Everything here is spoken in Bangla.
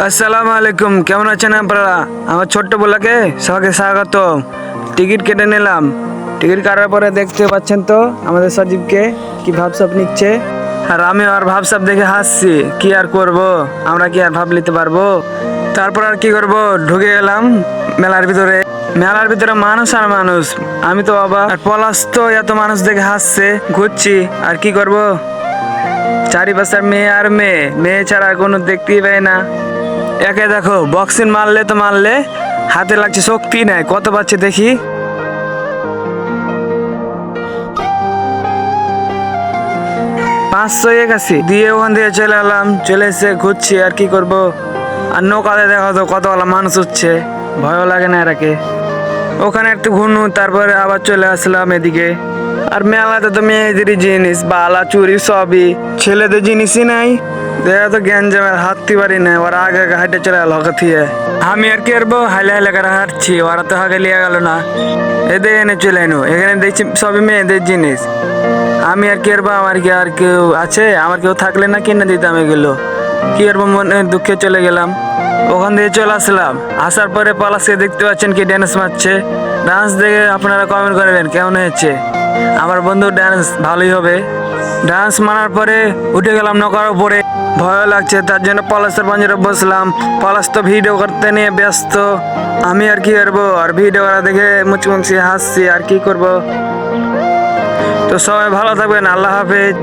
আসসালামু আলাইকুম, কেমন আছেন আপনারা? আমার ছোট্ট বলাকে সবাইকে স্বাগত। টিকিট কেটে নিলাম। টিকিট কাটার পরে দেখতে পাচ্ছেন তো আমাদের সজীবকে কি ভাবসাব নিচ্ছে, আর আমি আর ভাবসাব দেখে হাসছি। কি আর করব, আমরা কি আর ভাব নিতে পারবো? তারপর আর কি করব, ঢুকে গেলাম মেলার ভিতরে। মেলার ভিতরে মানুষ আর মানুষ, আমি তো বাবা আর পলাশ তো এত মানুষ দেখে হাসছে, ঘুরছি। আর কি করব, চারিপাশে মেয়ে আর মেয়ে, মেয়ে ছাড়া আর কোনো দেখতেই পাই না। একে দেখো বক্সিং মারলে তো মারলে, হাতে লাগছে শক্তি নাই, কত পাচ্ছে দেখি। 581 দিয়ে ওখান থেকে চলে এলাম। চলে এসে ঘুরছি, আর কি করব। আর নৌকাতে দেখো তো কতগুলো মানুষ উঠছে, ভয়ও লাগে না এরাকে। ওখানে একটু ঘুরনু, তারপরে আবার চলে আসলাম এদিকে। আর মেলাতে তো মেয়েদেরই জিনিস, বালা চুরি সবই, ছেলেদের জিনিসই নাই। দেখা তো গ্যাঞ্জামের হাঁটতে পারি না, ওরা আগে আগে হাঁটে চলে গেল হকা থিয়ে। আমি আর কি করবো, হাইলে হাইলে করে হাঁটছি, ওরা তো হাঁকে লিয়ে গেল না। এদের এনে চলে এনো, এখানে দেখছি সবই মেয়েদের জিনিস। আমি আর কি করবো, আমার কি আর কেউ আছে? আমার কেউ থাকলে না কিনে দিতাম এগুলো। কি করবো, মনে দুঃখে চলে গেলাম। ওখান থেকে চলে আসলাম। আসার পরে পলাশকে দেখতে পাচ্ছেন কি ড্যান্স মারছে। ডান্স দেখে আপনারা কমেন্ট করবেন কেমন হয়েছে। আমার বন্ধু ডান্স ভালোই হবে। ডান্স মারার পরে উঠে গেলাম নৌকার উপরে। ভয় লাগছে, তার জন্য পলাশের পাঞ্জরে বসলাম। পলাশ তো ভিডিও করতে নিয়ে ব্যস্ত। আমি আর কি করবো, আর ভিডিও করা দেখে মুচমুচি হাসছি, আর কি করব। তো সবাই ভালো থাকবেন, আল্লাহ হাফেজ।